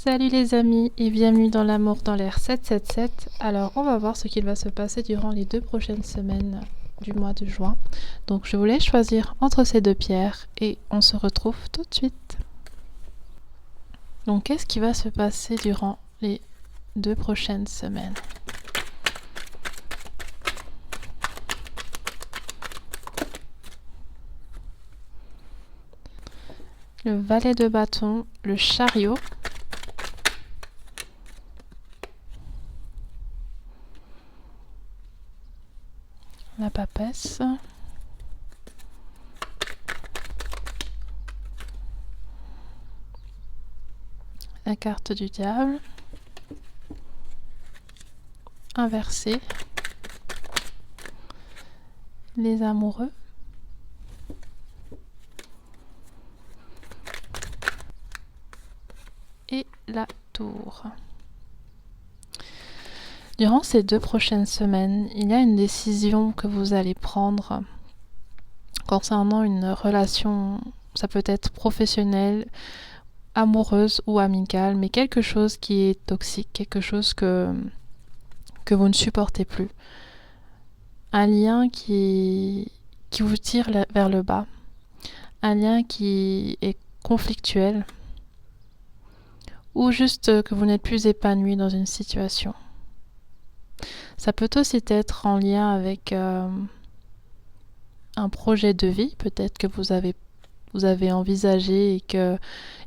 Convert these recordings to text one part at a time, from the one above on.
Salut les amis et bienvenue dans l'amour dans l'air 777. Alors on va voir ce qu'il va se passer durant les 2 prochaines semaines du mois de juin. Donc je voulais choisir entre ces deux pierres et on se retrouve tout de suite. Donc qu'est-ce qui va se passer durant les 2 prochaines semaines? Le valet de bâton, le chariot, la papesse, la carte du diable, inversé, les amoureux, et la tour. Durant ces 2 prochaines semaines, il y a une décision que vous allez prendre concernant une relation, ça peut être professionnelle, amoureuse ou amicale, mais quelque chose qui est toxique, quelque chose que vous ne supportez plus. Un lien qui vous tire vers le bas, un lien qui est conflictuel, ou juste que vous n'êtes plus épanoui dans une situation. Ça peut aussi être en lien avec un projet de vie, peut-être que vous avez envisagé et que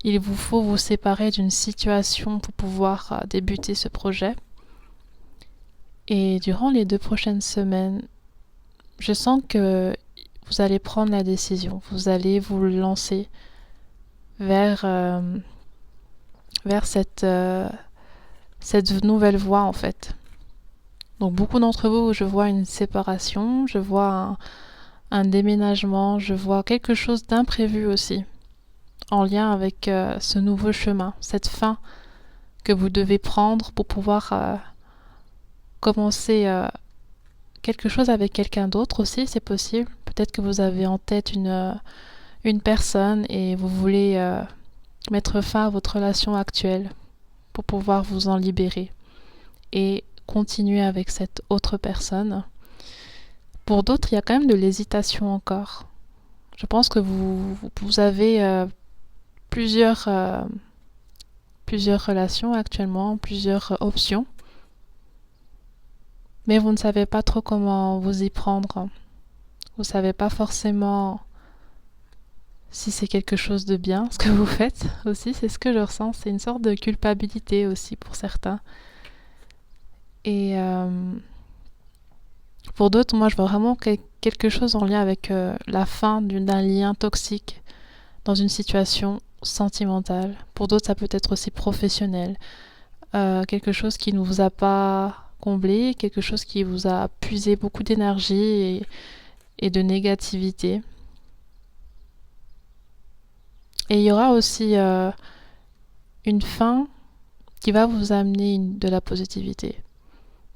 il vous faut vous séparer d'une situation pour pouvoir débuter ce projet. Et durant les 2 prochaines semaines, je sens que vous allez prendre la décision, vous allez vous lancer vers cette nouvelle voie en fait. Donc beaucoup d'entre vous, je vois une séparation, je vois un déménagement, je vois quelque chose d'imprévu aussi, en lien avec ce nouveau chemin, cette fin que vous devez prendre pour pouvoir commencer quelque chose avec quelqu'un d'autre aussi, c'est possible. Peut-être que vous avez en tête une personne et vous voulez mettre fin à votre relation actuelle pour pouvoir vous en libérer et continuer avec cette autre personne. Pour d'autres, il y a quand même de l'hésitation encore. Je pense que vous avez plusieurs relations actuellement, plusieurs options, mais vous ne savez pas trop comment vous y prendre. Vous ne savez pas forcément si c'est quelque chose de bien, ce que vous faites aussi, c'est ce que je ressens. C'est une sorte de culpabilité aussi pour certains. Et pour d'autres, moi je vois vraiment quelque chose en lien avec la fin d'un lien toxique dans une situation sentimentale. Pour d'autres, ça peut être aussi professionnel. Quelque chose qui ne vous a pas comblé, quelque chose qui vous a puisé beaucoup d'énergie et de négativité. Et il y aura aussi une fin qui va vous amener de la positivité.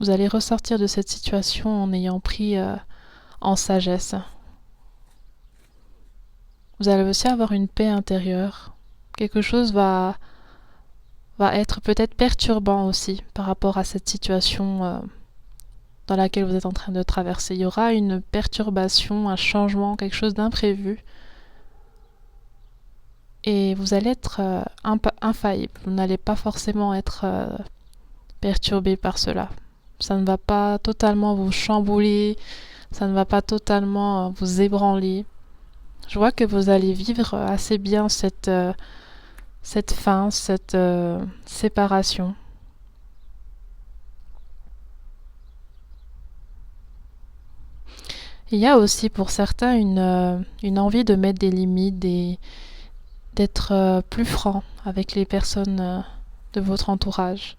Vous allez ressortir de cette situation en ayant pris en sagesse. Vous allez aussi avoir une paix intérieure. Quelque chose va être peut-être perturbant aussi par rapport à cette situation dans laquelle vous êtes en train de traverser. Il y aura une perturbation, un changement, quelque chose d'imprévu. Et vous allez être infaillible. Vous n'allez pas forcément être perturbé par cela. Ça ne va pas totalement vous chambouler, ça ne va pas totalement vous ébranler. Je vois que vous allez vivre assez bien cette fin, cette séparation. Il y a aussi pour certains une envie de mettre des limites, d'être plus franc avec les personnes de votre entourage.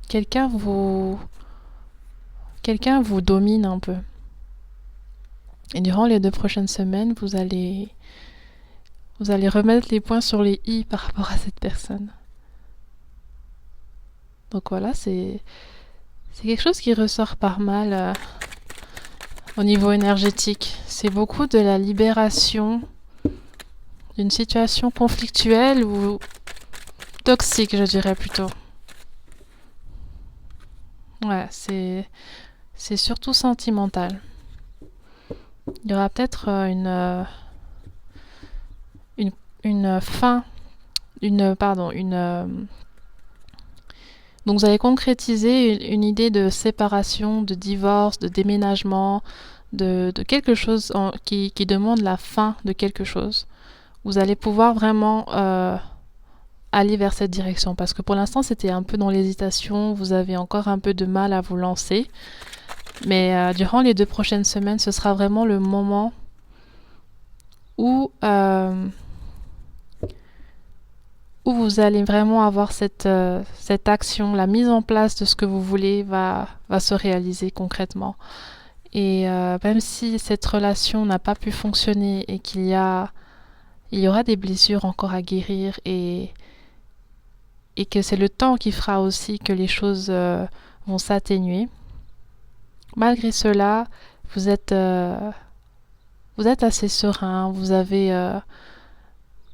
Quelqu'un vous domine un peu. Et durant les 2 prochaines semaines, vous allez remettre les points sur les i par rapport à cette personne. Donc voilà, c'est quelque chose qui ressort pas mal au niveau énergétique. C'est beaucoup de la libération d'une situation conflictuelle ou toxique, je dirais plutôt. Ouais, c'est surtout sentimental. Il y aura peut-être une fin, donc vous allez concrétiser une idée de séparation, de divorce, de déménagement, de quelque chose qui demande la fin de quelque chose. Vous allez pouvoir vraiment aller vers cette direction, parce que pour l'instant c'était un peu dans l'hésitation, vous avez encore un peu de mal à vous lancer, mais durant les 2 prochaines semaines, ce sera vraiment le moment où vous allez vraiment avoir cette action, la mise en place de ce que vous voulez va se réaliser concrètement. Et même si cette relation n'a pas pu fonctionner et il y aura des blessures encore à guérir et que c'est le temps qui fera aussi que les choses vont s'atténuer, malgré cela, vous êtes assez serein,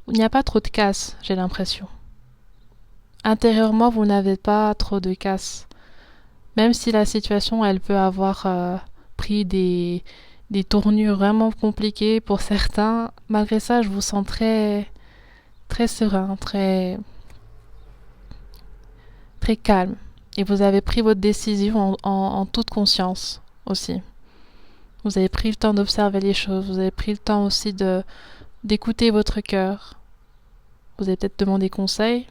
il n'y a pas trop de casse, j'ai l'impression. Intérieurement, vous n'avez pas trop de casse. Même si la situation, elle peut avoir pris des tournures vraiment compliquées pour certains, malgré ça, je vous sens très, très serein, très, très calme. Et vous avez pris votre décision en toute conscience aussi. Vous avez pris le temps d'observer les choses, vous avez pris le temps aussi d'écouter votre cœur. Vous avez peut-être demandé conseil.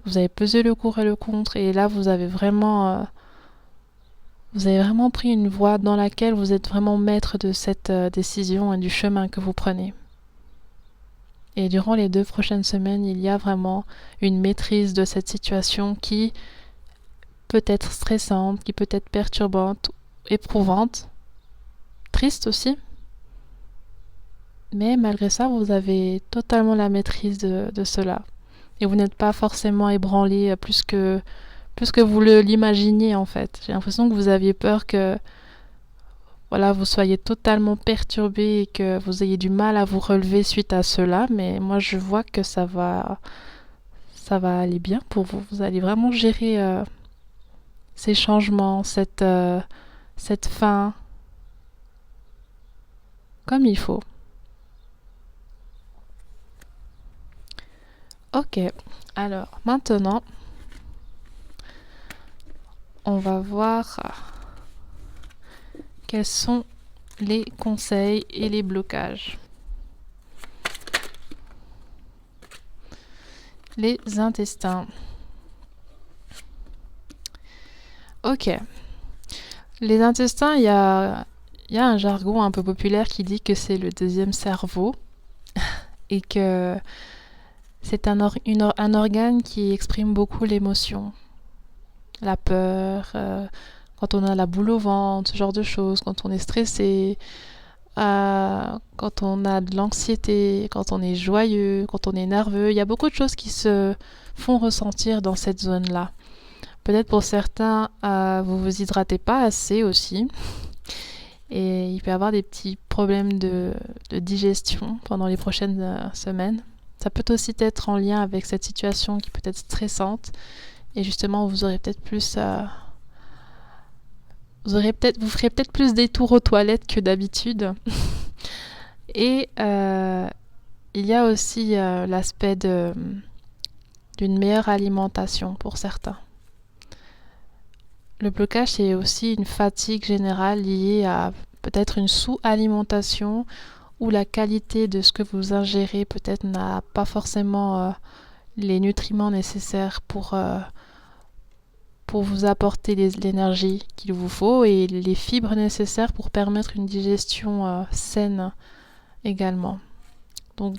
Vous avez pesé le pour et le contre, et là vous avez vraiment pris une voie dans laquelle vous êtes vraiment maître de cette décision et du chemin que vous prenez. Et durant les 2 prochaines semaines, il y a vraiment une maîtrise de cette situation qui peut être stressante, qui peut être perturbante, éprouvante, triste aussi. Mais malgré ça, vous avez totalement la maîtrise de cela. Et vous n'êtes pas forcément ébranlé plus que vous l'imaginiez en fait. J'ai l'impression que vous aviez peur que vous soyez totalement perturbé et que vous ayez du mal à vous relever suite à cela, mais moi je vois que ça va aller bien pour vous. Vous allez vraiment gérer ces changements, cette fin comme il faut. Ok, alors maintenant on va voir quels sont les conseils et les blocages. Les intestins. Ok. Les intestins, il y a un jargon un peu populaire qui dit que c'est le 2e cerveau et que c'est un organe qui exprime beaucoup l'émotion. La peur, quand on a la boule au ventre, ce genre de choses, quand on est stressé, quand on a de l'anxiété, quand on est joyeux, quand on est nerveux. Il y a beaucoup de choses qui se font ressentir dans cette zone-là. Peut-être pour certains, vous vous hydratez pas assez aussi. Et il peut y avoir des petits problèmes de digestion pendant les prochaines semaines. Ça peut aussi être en lien avec cette situation qui peut être stressante. Et justement, vous aurez peut-être plus... vous ferez peut-être plus des tours aux toilettes que d'habitude. Et il y a aussi l'aspect d'une meilleure alimentation pour certains. Le blocage, c'est aussi une fatigue générale liée à peut-être une sous-alimentation où la qualité de ce que vous ingérez peut-être n'a pas forcément les nutriments nécessaires pour vous apporter l'énergie qu'il vous faut et les fibres nécessaires pour permettre une digestion saine également. Donc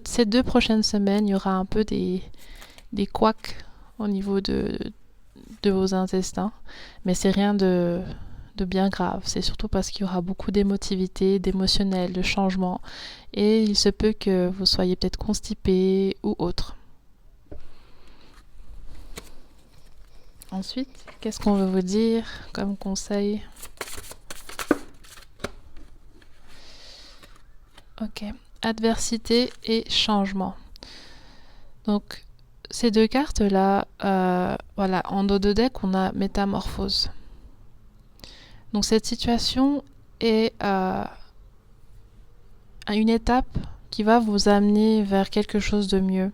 ces 2 prochaines semaines, il y aura un peu des couacs au niveau de vos intestins, mais c'est rien de bien grave. C'est surtout parce qu'il y aura beaucoup d'émotivité, d'émotionnel, de changement, et il se peut que vous soyez peut-être constipé ou autre. Ensuite, qu'est-ce qu'on veut vous dire comme conseil? Ok. adversité et changement. Donc, ces deux cartes-là, voilà, en dos de deck, on a métamorphose. Donc, cette situation est une étape qui va vous amener vers quelque chose de mieux.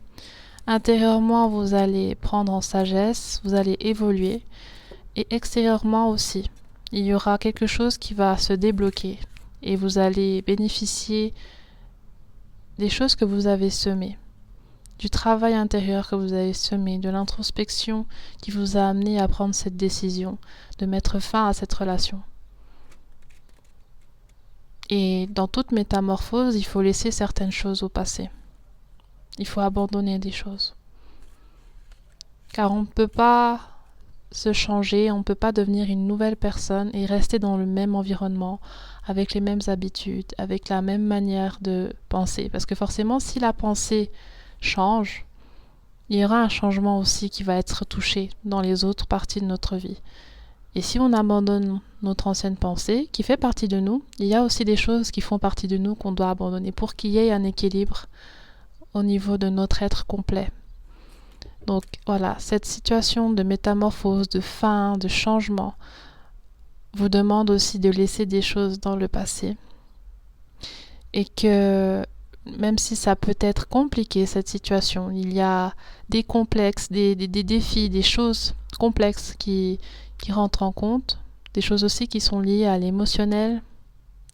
Intérieurement, vous allez prendre en sagesse, vous allez évoluer, et extérieurement aussi. Il y aura quelque chose qui va se débloquer, et vous allez bénéficier des choses que vous avez semées, du travail intérieur que vous avez semé, de l'introspection qui vous a amené à prendre cette décision de mettre fin à cette relation. Et dans toute métamorphose, il faut laisser certaines choses au passé. Il faut abandonner des choses. Car on ne peut pas se changer, on ne peut pas devenir une nouvelle personne et rester dans le même environnement, avec les mêmes habitudes, avec la même manière de penser. Parce que forcément, si la pensée change, il y aura un changement aussi qui va être touché dans les autres parties de notre vie. Et si on abandonne notre ancienne pensée, qui fait partie de nous, il y a aussi des choses qui font partie de nous qu'on doit abandonner pour qu'il y ait un équilibre au niveau de notre être complet. Donc voilà, cette situation de métamorphose, de fin, de changement, vous demande aussi de laisser des choses dans le passé. Et que même si ça peut être compliqué, cette situation, il y a des complexes, des défis, des choses complexes qui rentrent en compte, des choses aussi qui sont liées à l'émotionnel.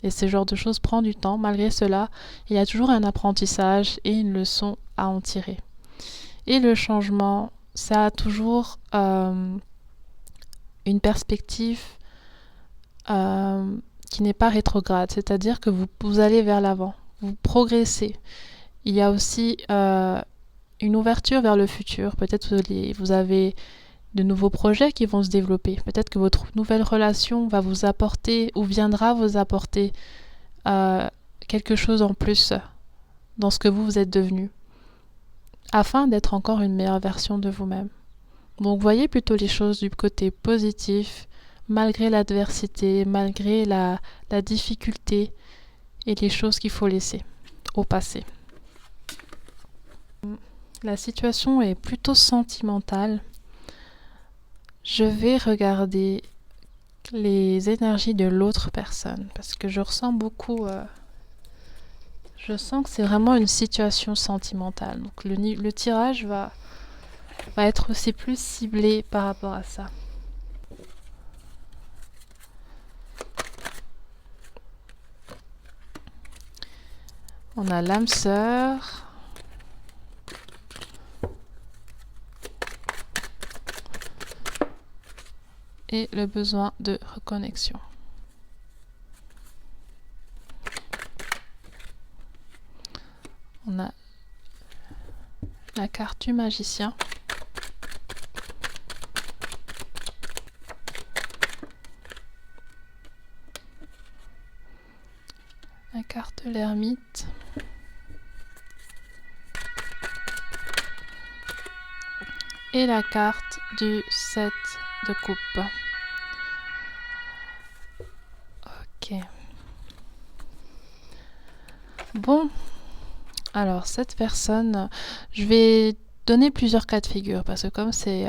Et ce genre de choses prend du temps. Malgré cela, il y a toujours un apprentissage et une leçon à en tirer. Et le changement, ça a toujours une perspective qui n'est pas rétrograde, c'est-à-dire que vous allez vers l'avant, vous progressez. Il y a aussi une ouverture vers le futur. Peut-être vous avez de nouveaux projets qui vont se développer. Peut-être que votre nouvelle relation va vous apporter ou viendra vous apporter quelque chose en plus dans ce que vous êtes devenu, afin d'être encore une meilleure version de vous-même. Donc voyez plutôt les choses du côté positif, malgré l'adversité, malgré la difficulté et les choses qu'il faut laisser au passé. La situation est plutôt sentimentale. Je vais regarder les énergies de l'autre personne parce que je ressens beaucoup... je sens que c'est vraiment une situation sentimentale. Donc le tirage va être aussi plus ciblé par rapport à ça. On a l'âme sœur. Et le besoin de reconnexion. On a la carte du magicien. La carte de l'ermite. Et la carte du 7 de coupe. Ok. Bon. Alors, cette personne, je vais donner plusieurs cas de figure parce que comme c'est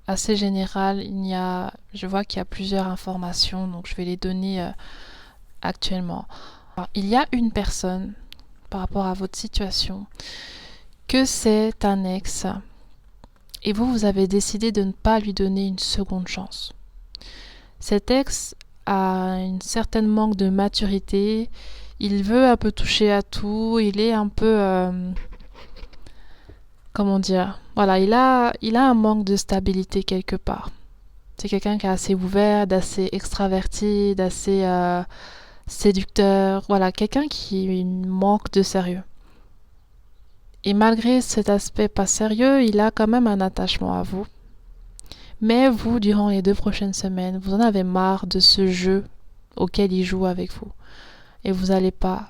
assez général, je vois qu'il y a plusieurs informations, donc je vais les donner actuellement. Alors, il y a une personne, par rapport à votre situation, que c'est un ex, et vous avez décidé de ne pas lui donner une seconde chance. Cet ex a une certaine manque de maturité. Il veut un peu toucher à tout, il est un peu... comment dire? Voilà, il a un manque de stabilité quelque part. C'est quelqu'un qui est assez ouvert, d'assez extraverti, d'assez séducteur. Voilà, quelqu'un qui manque de sérieux. Et malgré cet aspect pas sérieux, il a quand même un attachement à vous. Mais vous, durant les 2 prochaines semaines, vous en avez marre de ce jeu auquel il joue avec vous. Et vous n'allez pas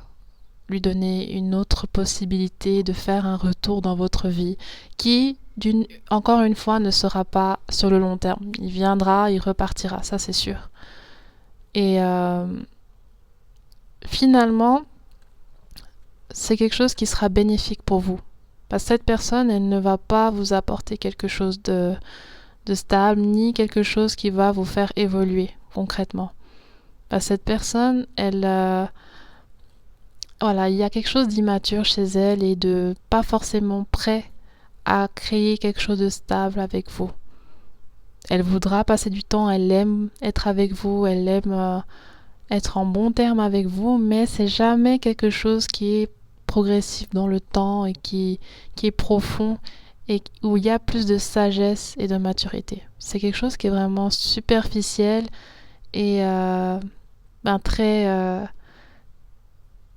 lui donner une autre possibilité de faire un retour dans votre vie qui, encore une fois, ne sera pas sur le long terme. Il viendra, il repartira, ça c'est sûr. Et finalement, c'est quelque chose qui sera bénéfique pour vous. Parce que cette personne, elle ne va pas vous apporter quelque chose de stable, ni quelque chose qui va vous faire évoluer concrètement. Parce que cette personne, voilà, il y a quelque chose d'immature chez elle et de pas forcément prêt à créer quelque chose de stable avec vous. Elle voudra passer du temps, elle aime être avec vous, elle aime être en bon terme avec vous, mais c'est jamais quelque chose qui est progressif dans le temps et qui est profond et où il y a plus de sagesse et de maturité. C'est quelque chose qui est vraiment superficiel et très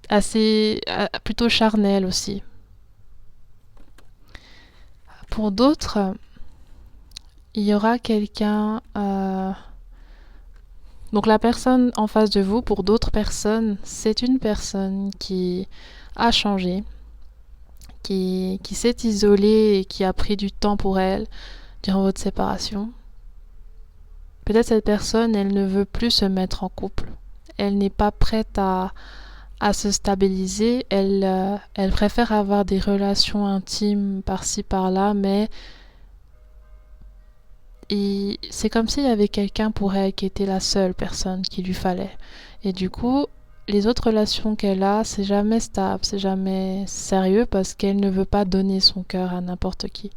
assez plutôt charnel aussi. Pour d'autres, il y aura quelqu'un. Donc la personne en face de vous, pour d'autres personnes, c'est une personne qui a changé, qui s'est isolée et qui a pris du temps pour elle durant votre séparation. Peut-être cette personne, elle ne veut plus se mettre en couple. Elle n'est pas prête à se stabiliser. Elle préfère avoir des relations intimes par-ci par-là, mais c'est comme s'il y avait quelqu'un pour elle qui était la seule personne qu'il lui fallait. Et du coup, les autres relations qu'elle a, c'est jamais stable, c'est jamais sérieux parce qu'elle ne veut pas donner son cœur à n'importe qui.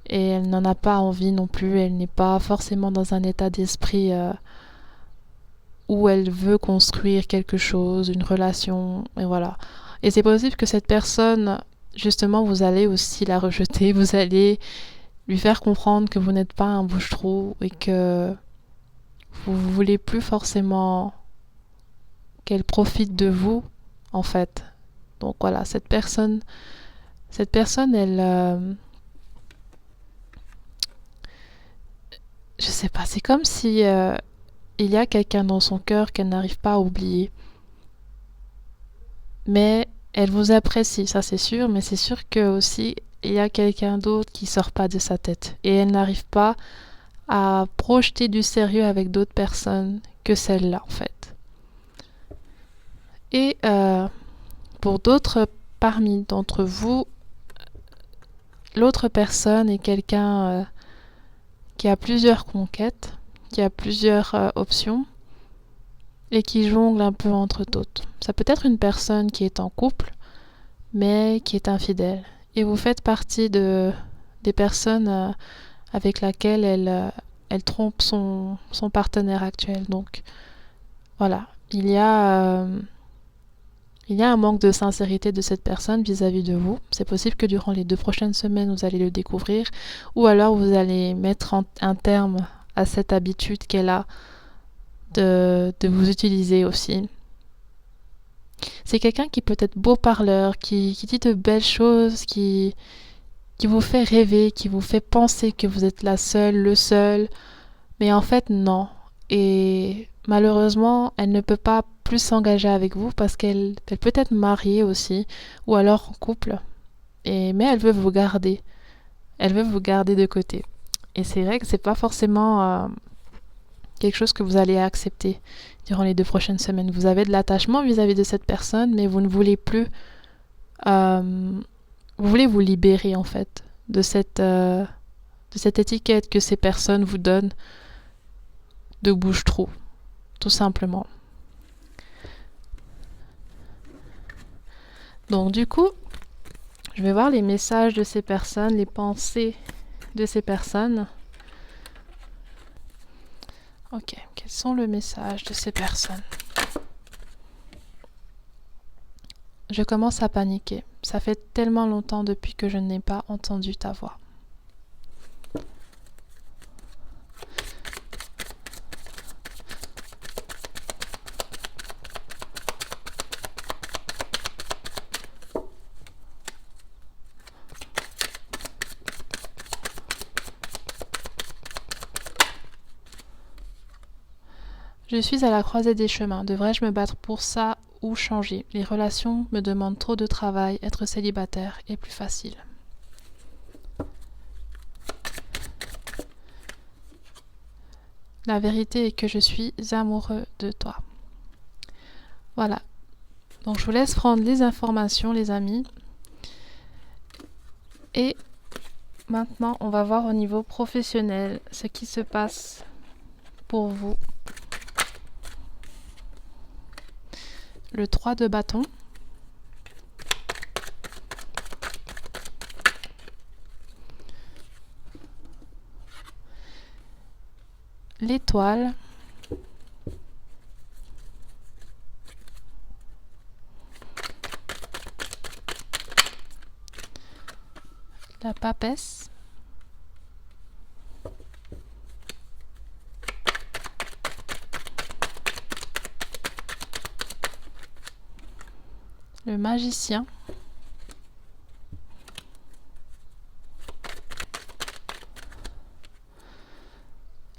Et elle n'en a pas envie non plus, elle n'est pas forcément dans un état d'esprit où elle veut construire quelque chose, une relation, et voilà. Et c'est possible que cette personne, justement, vous allez aussi la rejeter, vous allez lui faire comprendre que vous n'êtes pas un bouche-trou et que vous ne voulez plus forcément qu'elle profite de vous, en fait. Donc voilà, cette personne, elle... je sais pas, c'est comme si il y a quelqu'un dans son cœur qu'elle n'arrive pas à oublier. Mais elle vous apprécie, ça c'est sûr, mais c'est sûr que aussi il y a quelqu'un d'autre qui sort pas de sa tête et elle n'arrive pas à projeter du sérieux avec d'autres personnes que celle-là en fait. Et pour d'autres parmi d'entre vous, l'autre personne est quelqu'un qui a plusieurs conquêtes, qui a plusieurs options et qui jongle un peu entre toutes. Ça peut être une personne qui est en couple mais qui est infidèle. Et vous faites partie des personnes avec laquelle elle trompe son partenaire actuel. Donc voilà, il y a un manque de sincérité de cette personne vis-à-vis de vous. C'est possible que durant les 2 prochaines semaines, vous allez le découvrir, ou alors vous allez mettre un terme à cette habitude qu'elle a de vous utiliser aussi. C'est quelqu'un qui peut être beau parleur, qui dit de belles choses, qui vous fait rêver, qui vous fait penser que vous êtes la seule, le seul. Mais en fait, non. Et malheureusement, elle ne peut pas plus s'engager avec vous parce qu'elle peut être mariée aussi, ou alors en couple. Mais elle veut vous garder. Elle veut vous garder de côté. Et c'est vrai que c'est pas forcément quelque chose que vous allez accepter durant les 2 prochaines semaines. Vous avez de l'attachement vis-à-vis de cette personne, mais vous ne voulez plus... vous voulez vous libérer, en fait, de cette étiquette que ces personnes vous donnent de bouche-trou, tout simplement. Donc, du coup, je vais voir les messages de ces personnes, les pensées de ces personnes. Ok, quels sont les messages de ces personnes? Je commence à paniquer. Ça fait tellement longtemps depuis que je n'ai pas entendu ta voix. Je suis à la croisée des chemins. Devrais-je me battre pour ça ou changer? Les relations me demandent trop de travail. Être célibataire est plus facile. La vérité est que je suis amoureux de toi. Voilà. Donc je vous laisse prendre les informations, les amis. Et maintenant, on va voir au niveau professionnel ce qui se passe pour vous. Le 3 de bâton. L'étoile. La papesse. Le magicien.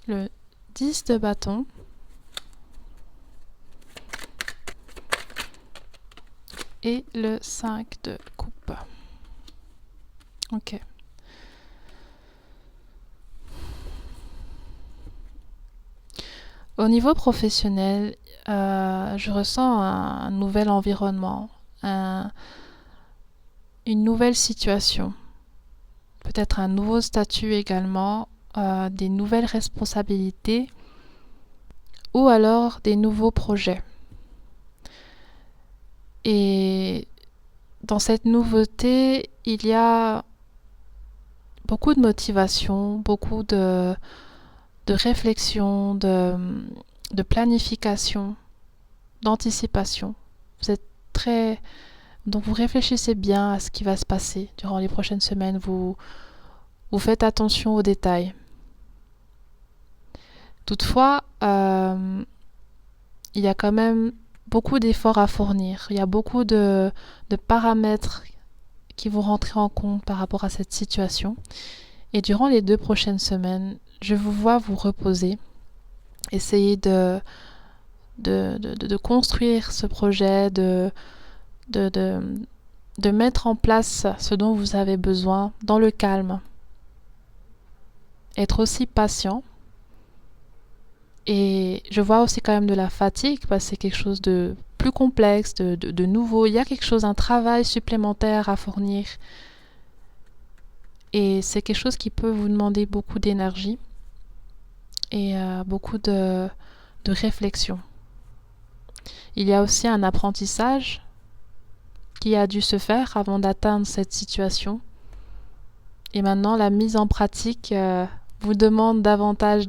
Le 10 de bâton. Et le 5 de coupe. Ok. Au niveau professionnel, je ressens un nouvel environnement, une nouvelle situation, peut-être un nouveau statut également, des nouvelles responsabilités ou alors des nouveaux projets. Et dans cette nouveauté, il y a beaucoup de motivation, beaucoup de réflexion, de planification, d'anticipation. Vous êtes très... Donc vous réfléchissez bien à ce qui va se passer durant les prochaines semaines. Vous faites attention aux détails. Toutefois, il y a quand même beaucoup d'efforts à fournir. Il y a beaucoup de paramètres qui vont rentrer en compte par rapport à cette situation. Et durant les 2 prochaines semaines, je vous vois vous reposer, essayer de construire ce projet, de mettre en place ce dont vous avez besoin dans le calme. Être aussi patient. Et je vois aussi quand même de la fatigue parce que c'est quelque chose de plus complexe, de nouveau. Il y a quelque chose, un travail supplémentaire à fournir. Et c'est quelque chose qui peut vous demander beaucoup d'énergie et beaucoup de réflexion. Il y a aussi un apprentissage qui a dû se faire avant d'atteindre cette situation. Et maintenant, la mise en pratique vous demande davantage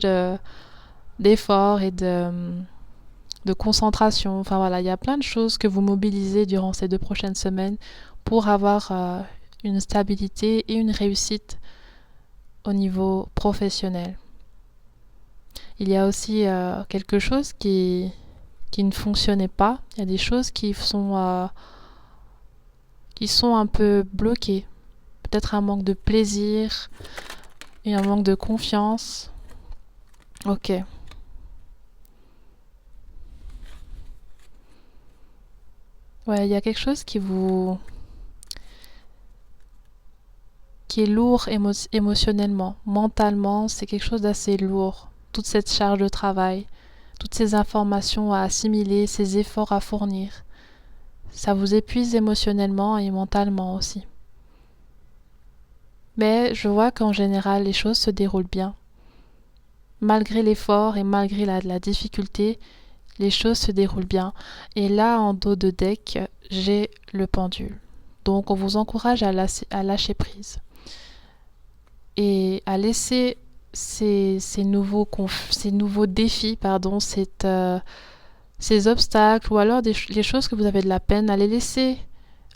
d'efforts et de concentration. Enfin voilà, il y a plein de choses que vous mobilisez durant ces 2 prochaines semaines pour avoir une stabilité et une réussite au niveau professionnel. Il y a aussi quelque chose qui ne fonctionnait pas. Il y a des choses qui sont un peu bloquées. Peut-être un manque de plaisir et un manque de confiance. Ok. Ouais, il y a quelque chose qui est lourd émotionnellement, mentalement, c'est quelque chose d'assez lourd. Toute cette charge de travail, toutes ces informations à assimiler, ces efforts à fournir. Ça vous épuise émotionnellement et mentalement aussi. Mais je vois qu'en général, les choses se déroulent bien. Malgré l'effort et malgré la difficulté, les choses se déroulent bien. Et là, en dos de deck, j'ai le pendule. Donc, on vous encourage à lâcher prise. Et à laisser ces nouveaux défis, ces obstacles, ou alors les choses que vous avez de la peine, à les laisser,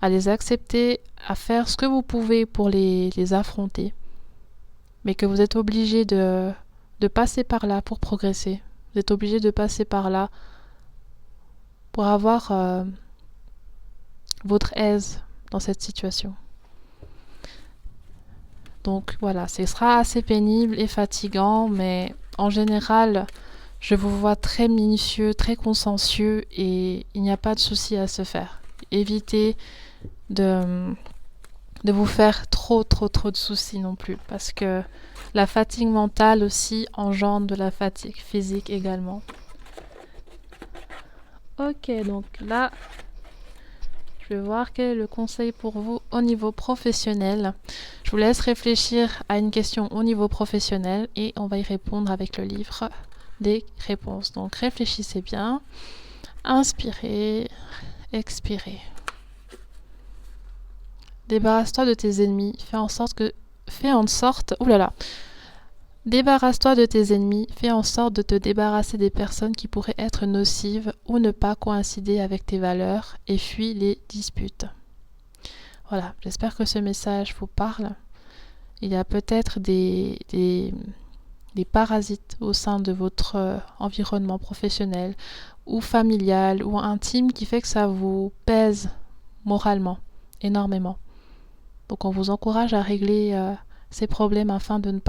à les accepter, à faire ce que vous pouvez pour les affronter. Mais que vous êtes obligé de passer par là pour progresser. Vous êtes obligé de passer par là pour avoir votre aise dans cette situation. Donc voilà, ce sera assez pénible et fatigant, mais en général, je vous vois très minutieux, très consciencieux et il n'y a pas de souci à se faire. Évitez de vous faire trop de soucis non plus, parce que la fatigue mentale aussi engendre de la fatigue physique également. Ok, donc là, Je vais voir quel est le conseil pour vous au niveau professionnel. Je vous laisse réfléchir à une question au niveau professionnel et on va y répondre avec le livre des réponses. Donc réfléchissez bien, inspirez, expirez. Débarrasse-toi de tes ennemis, Débarrasse-toi de tes ennemis, fais en sorte de te débarrasser des personnes qui pourraient être nocives ou ne pas coïncider avec tes valeurs et fuis les disputes. Voilà, j'espère que ce message vous parle. Il y a peut-être des parasites au sein de votre environnement professionnel ou familial ou intime qui fait que ça vous pèse moralement énormément. Donc on vous encourage à régler ces problèmes afin de ne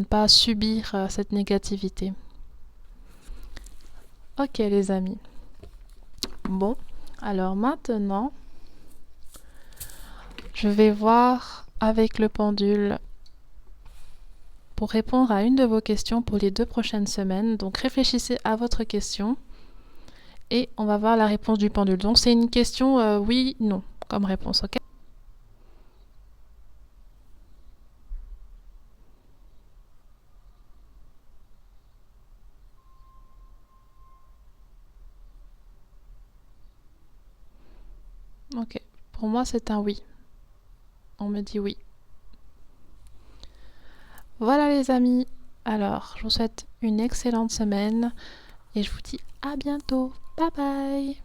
pas subir cette négativité. Ok les amis. Bon, alors maintenant, je vais voir avec le pendule pour répondre à une de vos questions pour les 2 prochaines semaines. Donc réfléchissez à votre question et on va voir la réponse du pendule. Donc c'est une question oui, non comme réponse, ok? Ok, pour moi c'est un oui. On me dit oui. Voilà les amis, alors je vous souhaite une excellente semaine et je vous dis à bientôt. Bye bye.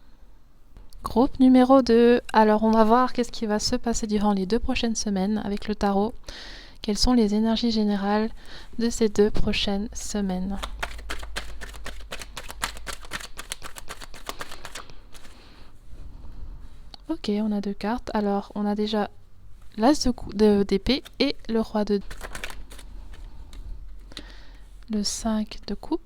Groupe numéro 2. Alors on va voir qu'est-ce qui va se passer durant les 2 prochaines semaines avec le tarot. Quelles sont les énergies générales de ces 2 prochaines semaines. Ok, on a 2 cartes. Alors on a déjà l'as d'épée et le roi de... Le 5 de coupe.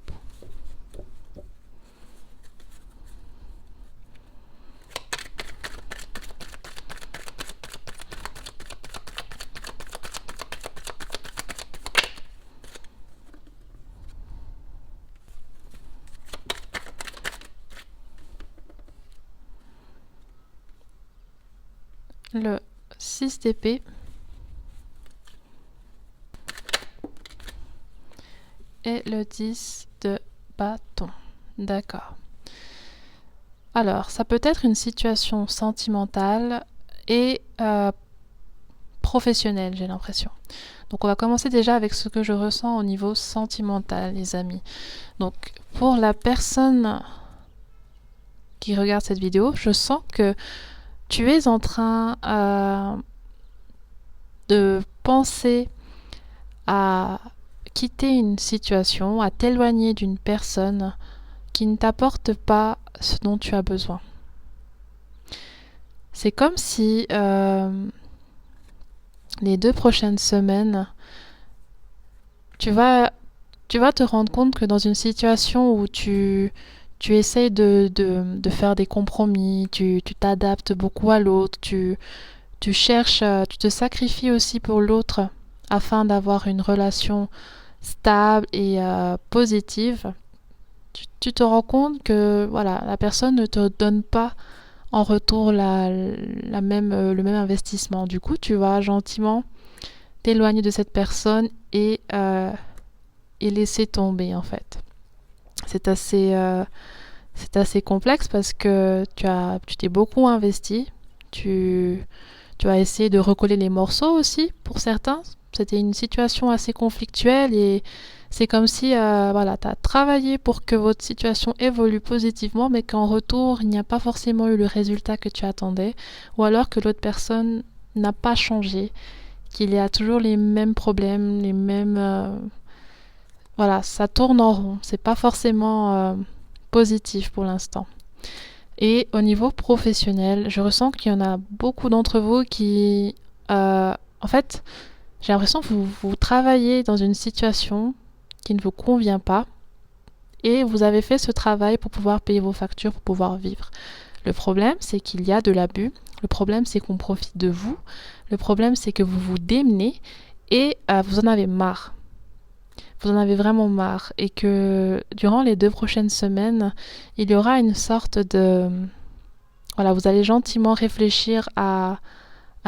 Le 6 d'épée. Et le 10 de bâton. D'accord. Alors, ça peut être une situation sentimentale et professionnelle, j'ai l'impression. Donc, on va commencer déjà avec ce que je ressens au niveau sentimental, les amis. Donc, pour la personne qui regarde cette vidéo, je sens que tu es en train de penser à quitter une situation, à t'éloigner d'une personne qui ne t'apporte pas ce dont tu as besoin. C'est comme si les 2 prochaines semaines, tu vas te rendre compte que dans une situation où tu essayes de faire des compromis, tu t'adaptes beaucoup à l'autre, tu cherches, tu te sacrifies aussi pour l'autre afin d'avoir une relation stable et positive, tu te rends compte que voilà, la personne ne te donne pas en retour le même investissement. Du coup, tu vas gentiment t'éloigner de cette personne et laisser tomber en fait. C'est assez complexe parce que tu t'es beaucoup investi, tu as essayé de recoller les morceaux aussi pour certains. C'était une situation assez conflictuelle et c'est comme si tu as travaillé pour que votre situation évolue positivement, mais qu'en retour, il n'y a pas forcément eu le résultat que tu attendais, ou alors que l'autre personne n'a pas changé, qu'il y a toujours les mêmes problèmes, les mêmes... ça tourne en rond. C'est pas forcément positif pour l'instant. Et au niveau professionnel, je ressens qu'il y en a beaucoup d'entre vous qui... en fait, j'ai l'impression que vous travaillez dans une situation qui ne vous convient pas et vous avez fait ce travail pour pouvoir payer vos factures, pour pouvoir vivre. Le problème, c'est qu'il y a de l'abus. Le problème, c'est qu'on profite de vous. Le problème, c'est que vous vous démenez et vous en avez marre. Vous en avez vraiment marre et que durant les 2 prochaines semaines, il y aura une sorte de Voilà, vous allez gentiment réfléchir à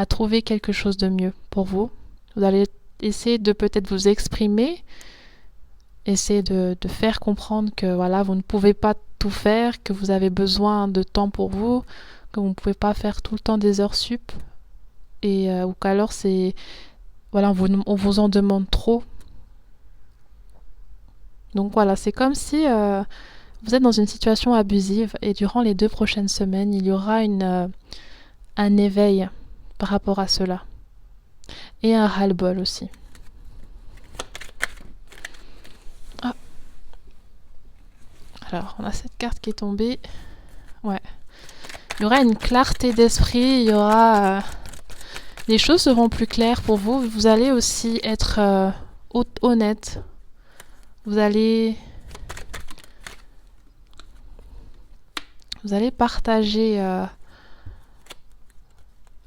trouver quelque chose de mieux pour vous. Vous allez essayer de peut-être vous exprimer, essayer de faire comprendre que voilà, vous ne pouvez pas tout faire, que vous avez besoin de temps pour vous, que vous ne pouvez pas faire tout le temps des heures sup, et ou qu'alors c'est voilà, on vous en demande trop. Donc voilà, c'est comme si vous êtes dans une situation abusive et durant les 2 prochaines semaines, il y aura un éveil par rapport à cela. Et un ras-le-bol aussi. Ah. Alors, on a cette carte qui est tombée. Ouais. Il y aura une clarté d'esprit, il y aura... les choses seront plus claires pour vous. Vous allez aussi être honnête. Vous allez partager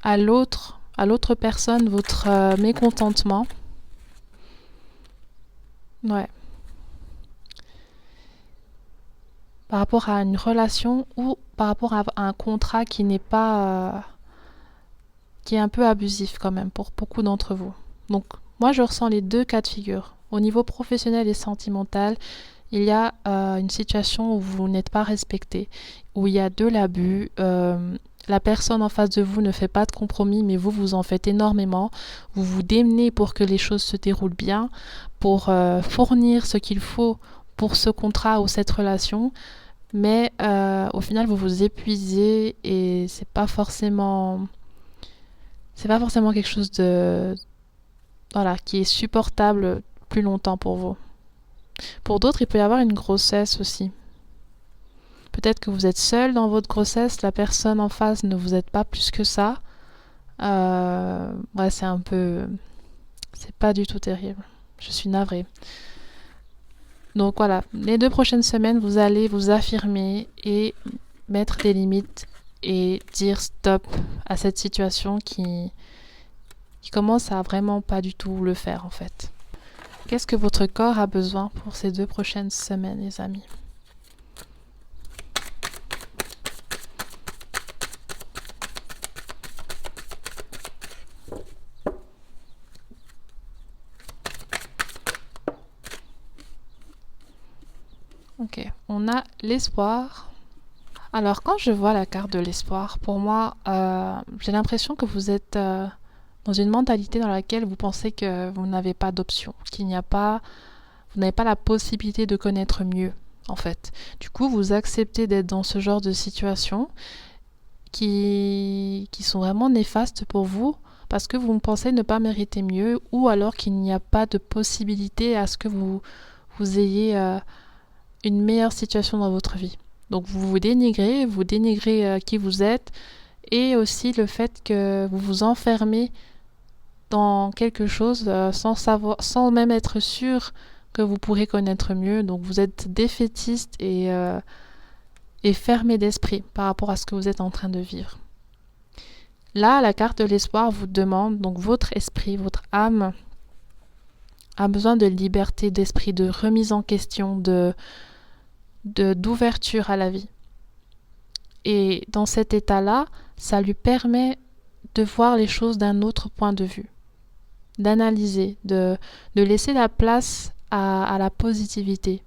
à l'autre personne votre mécontentement. Ouais. Par rapport à une relation ou par rapport à un contrat qui n'est pas qui est un peu abusif quand même pour beaucoup d'entre vous. Donc moi je ressens les 2 cas de figure. Au niveau professionnel et sentimental, il y a une situation où vous n'êtes pas respecté, où il y a de l'abus. La personne en face de vous ne fait pas de compromis, mais vous en faites énormément. Vous vous démenez pour que les choses se déroulent bien, pour fournir ce qu'il faut pour ce contrat ou cette relation. Mais au final, vous vous épuisez et c'est pas forcément quelque chose de voilà qui est supportable plus longtemps pour vous. Pour d'autres, il peut y avoir une grossesse aussi. Peut-être que vous êtes seul dans votre grossesse, la personne en face ne vous aide pas plus que ça. Ouais, c'est pas du tout terrible. Je suis navrée. Donc voilà, les 2 prochaines semaines, vous allez vous affirmer et mettre des limites et dire stop à cette situation qui commence à vraiment pas du tout le faire en fait. Qu'est-ce que votre corps a besoin pour ces 2 prochaines semaines, les amis? Ok, on a l'espoir. Alors quand je vois la carte de l'espoir, pour moi, j'ai l'impression que vous êtes dans une mentalité dans laquelle vous pensez que vous n'avez pas d'option, vous n'avez pas la possibilité de connaître mieux, en fait. Du coup, vous acceptez d'être dans ce genre de situation qui sont vraiment néfastes pour vous parce que vous pensez ne pas mériter mieux ou alors qu'il n'y a pas de possibilité à ce que vous ayez une meilleure situation dans votre vie. Donc vous dénigrez qui vous êtes et aussi le fait que vous vous enfermez dans quelque chose sans même être sûr que vous pourrez connaître mieux. Donc vous êtes défaitiste et fermé d'esprit par rapport à ce que vous êtes en train de vivre. Là, la carte de l'espoir vous demande, donc votre esprit, votre âme a besoin de liberté d'esprit, de remise en question, d'ouverture à la vie. Et dans cet état-là, ça lui permet de voir les choses d'un autre point de vue, d'analyser, de laisser la place à la positivité.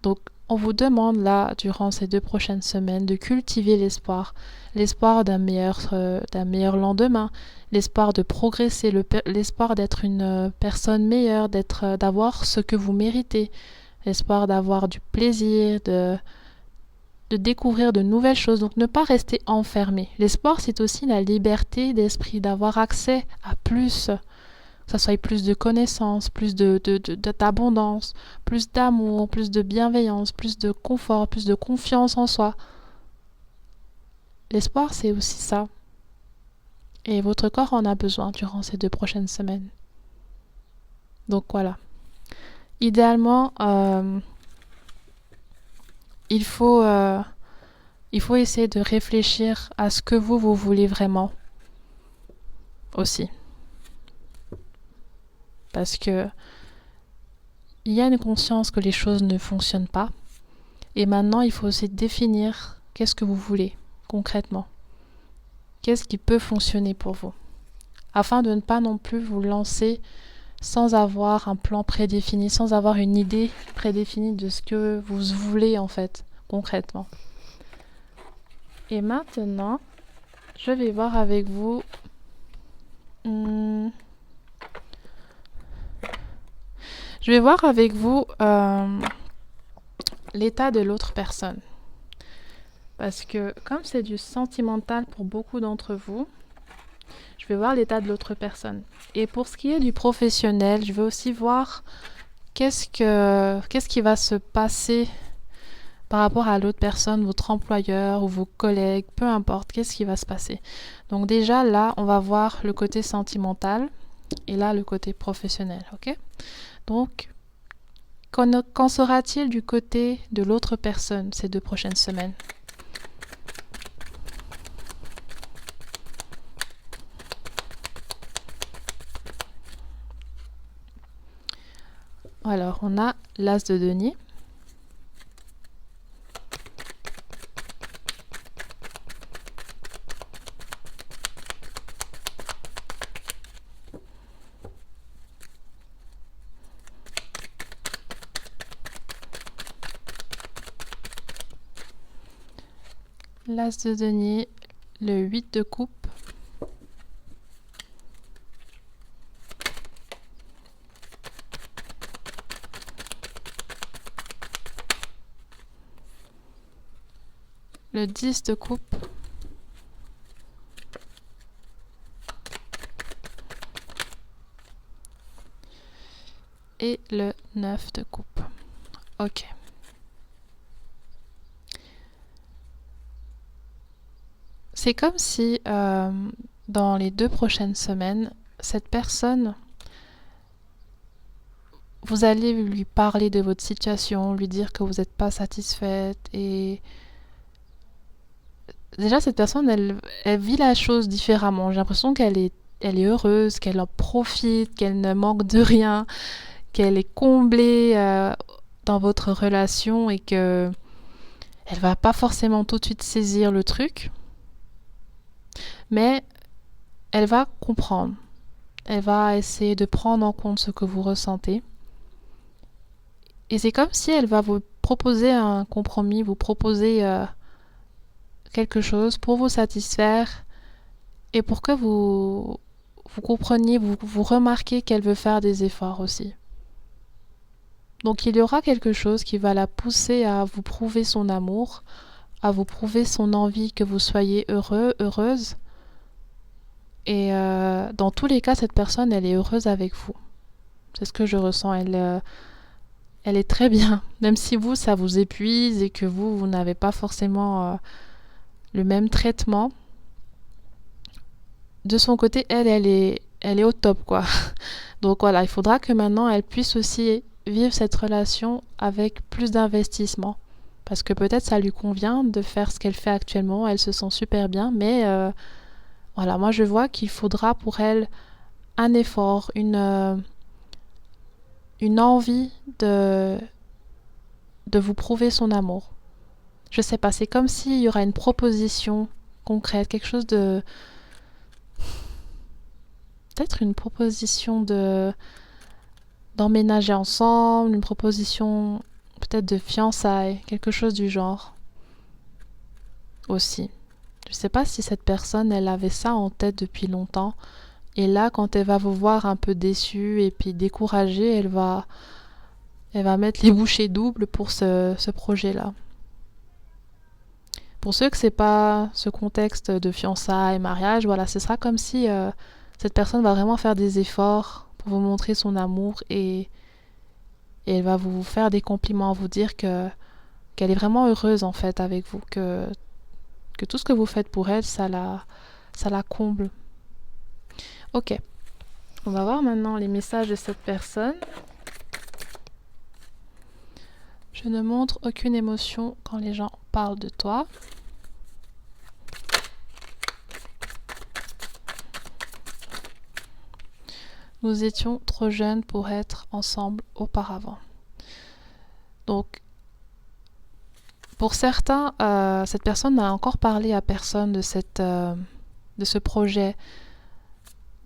Donc, on vous demande là, durant ces 2 prochaines semaines, de cultiver l'espoir d'un meilleur lendemain, l'espoir de progresser, l'espoir d'être une personne meilleure, d'avoir ce que vous méritez, l'espoir d'avoir du plaisir, de découvrir de nouvelles choses, donc ne pas rester enfermé. L'espoir, c'est aussi la liberté d'esprit, d'avoir accès à plus, que ça soit plus de connaissances, plus d'abondance, plus d'amour, plus de bienveillance, plus de confort, plus de confiance en soi. L'espoir, c'est aussi ça. Et votre corps en a besoin durant ces 2 prochaines semaines. Donc voilà. Idéalement, il faut essayer de réfléchir à ce que vous voulez vraiment aussi. Parce que il y a une conscience que les choses ne fonctionnent pas. Et maintenant, il faut aussi définir qu'est-ce que vous voulez concrètement? Qu'est-ce qui peut fonctionner pour vous? Afin de ne pas non plus vous lancer sans avoir un plan prédéfini, sans avoir une idée prédéfinie de ce que vous voulez en fait, concrètement. Et maintenant, je vais voir avec vous l'état de l'autre personne. Parce que comme c'est du sentimental pour beaucoup d'entre vous, je vais voir l'état de l'autre personne. Et pour ce qui est du professionnel, je vais aussi voir qu'est-ce qui va se passer par rapport à l'autre personne, votre employeur ou vos collègues, peu importe, qu'est-ce qui va se passer. Donc déjà, là, on va voir le côté sentimental et là, le côté professionnel, ok? Donc, qu'en sera-t-il du côté de l'autre personne ces 2 prochaines semaines? Alors, on a l'as de denier. L'as de denier, le 8 de coupe. Le 10 de coupe. Et le 9 de coupe. Ok. C'est comme si dans les 2 prochaines semaines, cette personne, vous allez lui parler de votre situation, lui dire que vous n'êtes pas satisfaite et déjà cette personne, elle vit la chose différemment. J'ai l'impression qu'elle est heureuse, qu'elle en profite, qu'elle ne manque de rien, qu'elle est comblée dans votre relation et que elle va pas forcément tout de suite saisir le truc, mais elle va comprendre. Elle va essayer de prendre en compte ce que vous ressentez. Et c'est comme si elle va vous proposer un compromis, vous proposer quelque chose pour vous satisfaire et pour que vous compreniez, vous remarquez qu'elle veut faire des efforts aussi. Donc il y aura quelque chose qui va la pousser à vous prouver son amour, à vous prouver son envie que vous soyez heureux, heureuse. Et dans tous les cas, cette personne, elle est heureuse avec vous. C'est ce que je ressens. Elle est très bien. Même si vous, ça vous épuise et que vous n'avez pas forcément le même traitement. De son côté, elle est au top, quoi. Donc voilà, il faudra que maintenant, elle puisse aussi vivre cette relation avec plus d'investissement. Parce que peut-être ça lui convient de faire ce qu'elle fait actuellement. Elle se sent super bien, mais voilà, moi je vois qu'il faudra pour elle un effort, une envie de vous prouver son amour. Je sais pas, c'est comme s'il y aura une proposition concrète, quelque chose de... Peut-être une proposition d'emménager ensemble, une proposition peut-être de fiançailles, quelque chose du genre. Aussi. Je sais pas si cette personne, elle avait ça en tête depuis longtemps. Et là, quand elle va vous voir un peu déçue et puis découragée, elle va mettre les bouchées doubles pour ce projet-là. Pour ceux que c'est pas ce contexte de fiançailles, mariage, voilà, ce sera comme si cette personne va vraiment faire des efforts pour vous montrer son amour et elle va vous faire des compliments, vous dire qu'elle est vraiment heureuse en fait avec vous, que tout ce que vous faites pour elle, ça la comble. Ok, on va voir maintenant les messages de cette personne. Je ne montre aucune émotion quand les gens parlent de toi. Nous étions trop jeunes pour être ensemble auparavant. Donc, Pour certains, cette personne n'a encore parlé à personne de ce projet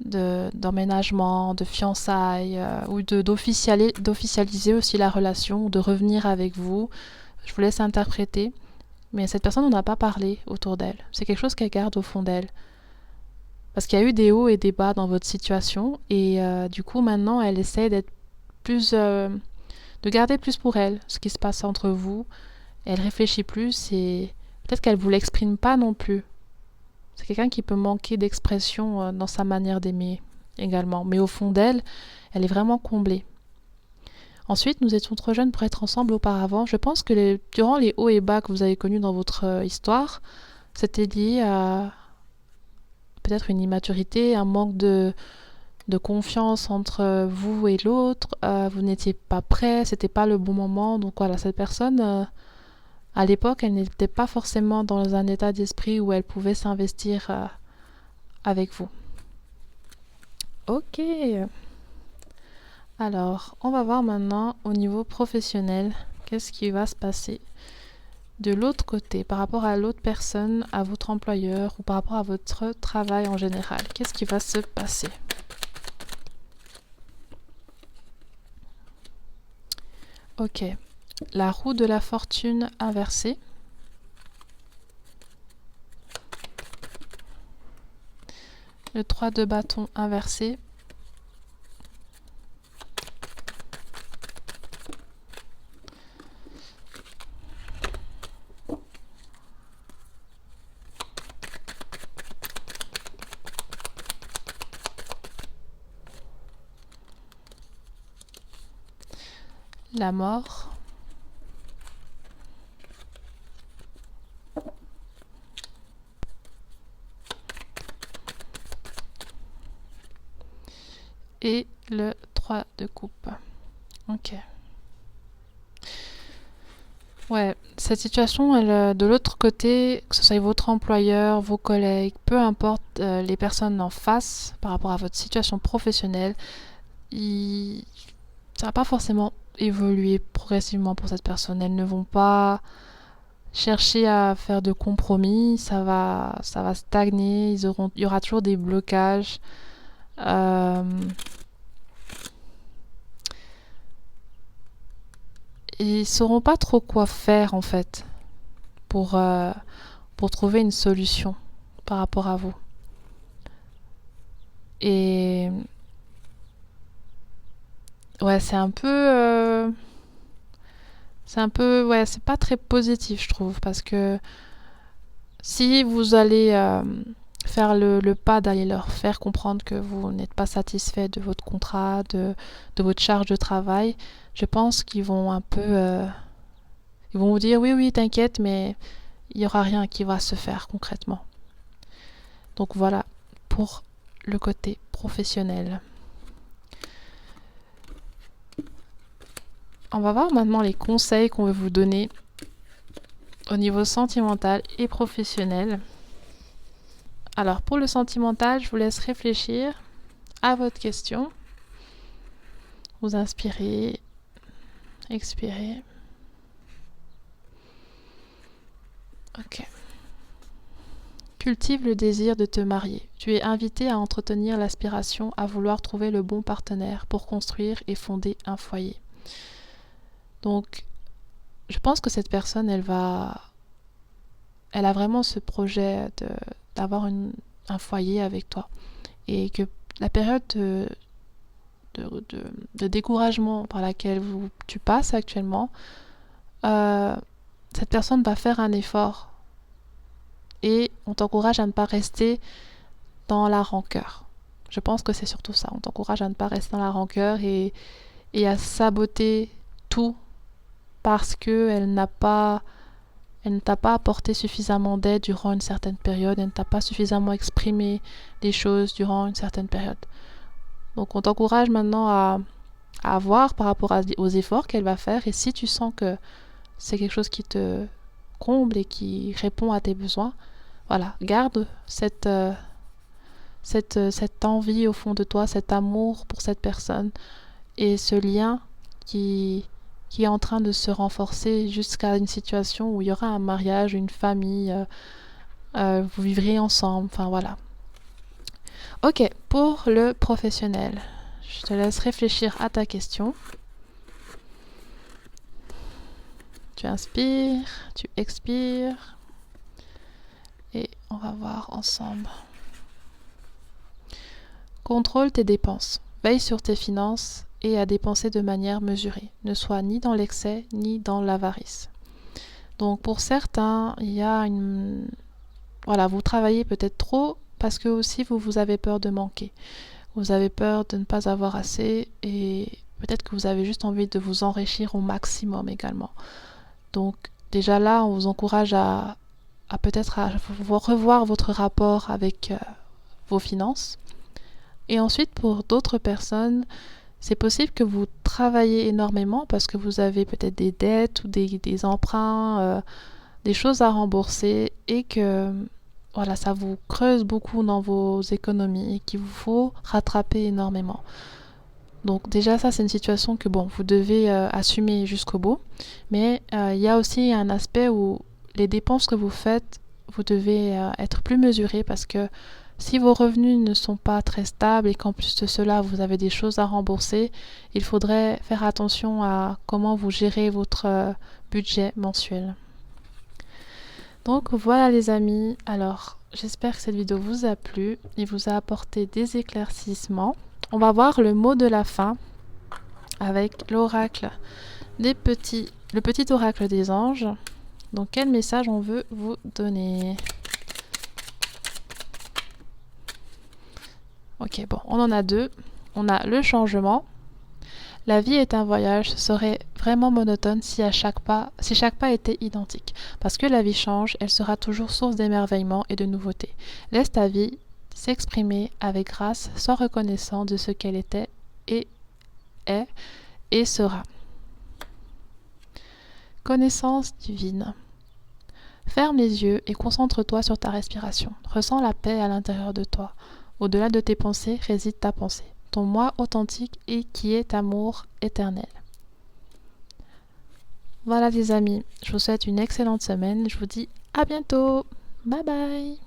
d'emménagement, de fiançailles, ou d'officialiser aussi la relation, ou de revenir avec vous. Je vous laisse interpréter. Mais cette personne n'en a pas parlé autour d'elle. C'est quelque chose qu'elle garde au fond d'elle. Parce qu'il y a eu des hauts et des bas dans votre situation. Et du coup, maintenant, elle essaie d'être plus... de garder plus pour elle ce qui se passe entre vous. Elle réfléchit plus et peut-être qu'elle ne vous l'exprime pas non plus. C'est quelqu'un qui peut manquer d'expression dans sa manière d'aimer également. Mais au fond d'elle, elle est vraiment comblée. Ensuite, nous étions trop jeunes pour être ensemble auparavant. Je pense que durant les hauts et bas que vous avez connus dans votre histoire, c'était lié à peut-être une immaturité, un manque de confiance entre vous et l'autre. Vous n'étiez pas prêts, c'était pas le bon moment. Donc voilà, cette personne, à l'époque, elle n'était pas forcément dans un état d'esprit où elle pouvait s'investir avec vous. Ok. Alors, on va voir maintenant au niveau professionnel, qu'est-ce qui va se passer de l'autre côté, par rapport à l'autre personne, à votre employeur ou par rapport à votre travail en général. Qu'est-ce qui va se passer? Ok, la roue de la fortune inversée. Le 3 de bâton inversé. La mort. Et le 3 de coupe. Ok. Ouais, cette situation, elle, de l'autre côté, que ce soit votre employeur, vos collègues, peu importe les personnes en face par rapport à votre situation professionnelle, ça va pas forcément évoluer progressivement pour cette personne. Elles ne vont pas chercher à faire de compromis, ça va stagner, il y aura toujours des blocages. Ils sauront pas trop quoi faire en fait pour trouver une solution par rapport à vous. Et ouais, ouais, c'est pas très positif, je trouve, parce que si vous allez faire le pas d'aller leur faire comprendre que vous n'êtes pas satisfait de votre contrat, de votre charge de travail, je pense qu'ils vont un peu... ils vont vous dire oui, oui, t'inquiète, mais il n'y aura rien qui va se faire concrètement. Donc voilà, pour le côté professionnel. On va voir maintenant les conseils qu'on veut vous donner au niveau sentimental et professionnel. Alors pour le sentimental, je vous laisse réfléchir à votre question. Vous inspirez, expirez. Ok. Cultive le désir de te marier. Tu es invité à entretenir l'aspiration à vouloir trouver le bon partenaire pour construire et fonder un foyer. Donc, je pense que cette personne, elle a vraiment ce projet d'avoir un foyer avec toi. Et que la période de découragement par laquelle tu passes actuellement, cette personne va faire un effort. Et on t'encourage à ne pas rester dans la rancœur. Je pense que c'est surtout ça. On t'encourage à ne pas rester dans la rancœur et à saboter tout parce qu'elle elle ne t'a pas apporté suffisamment d'aide durant une certaine période, elle ne t'a pas suffisamment exprimé des choses durant une certaine période. Donc on t'encourage maintenant à voir par rapport aux efforts qu'elle va faire, et si tu sens que c'est quelque chose qui te comble et qui répond à tes besoins, voilà, garde cette envie au fond de toi, cet amour pour cette personne et ce lien qui qui est en train de se renforcer jusqu'à une situation où il y aura un mariage, une famille, vous vivrez ensemble, enfin voilà. Ok, pour le professionnel, je te laisse réfléchir à ta question. Tu inspires, tu expires et on va voir ensemble. Contrôle tes dépenses, veille sur tes finances et à dépenser de manière mesurée. Ne sois ni dans l'excès ni dans l'avarice. Donc pour certains, il y a une... Voilà, vous travaillez peut-être trop parce que aussi vous avez peur de manquer. Vous avez peur de ne pas avoir assez et peut-être que vous avez juste envie de vous enrichir au maximum également. Donc déjà là, on vous encourage à peut-être à revoir votre rapport avec vos finances. Et ensuite, pour d'autres personnes, c'est possible que vous travaillez énormément parce que vous avez peut-être des dettes ou des emprunts, des choses à rembourser et que voilà, ça vous creuse beaucoup dans vos économies et qu'il vous faut rattraper énormément. Donc déjà ça c'est une situation que bon vous devez assumer jusqu'au bout, mais il y a aussi un aspect où les dépenses que vous faites, vous devez être plus mesuré parce que si vos revenus ne sont pas très stables et qu'en plus de cela vous avez des choses à rembourser, il faudrait faire attention à comment vous gérez votre budget mensuel. Donc voilà les amis, alors j'espère que cette vidéo vous a plu et vous a apporté des éclaircissements. On va voir le mot de la fin avec l'oracle le petit oracle des anges. Donc quel message on veut vous donner? Ok, bon, on en a deux. On a le changement. La vie est un voyage, ce serait vraiment monotone si chaque pas était identique. Parce que la vie change, elle sera toujours source d'émerveillement et de nouveautés. Laisse ta vie s'exprimer avec grâce, sois reconnaissant de ce qu'elle était et est et sera. Connaissance divine. Ferme les yeux et concentre-toi sur ta respiration. Ressens la paix à l'intérieur de toi. Au-delà de tes pensées réside ta pensée, ton moi authentique et qui est amour éternel. Voilà les amis, je vous souhaite une excellente semaine. Je vous dis à bientôt. Bye bye.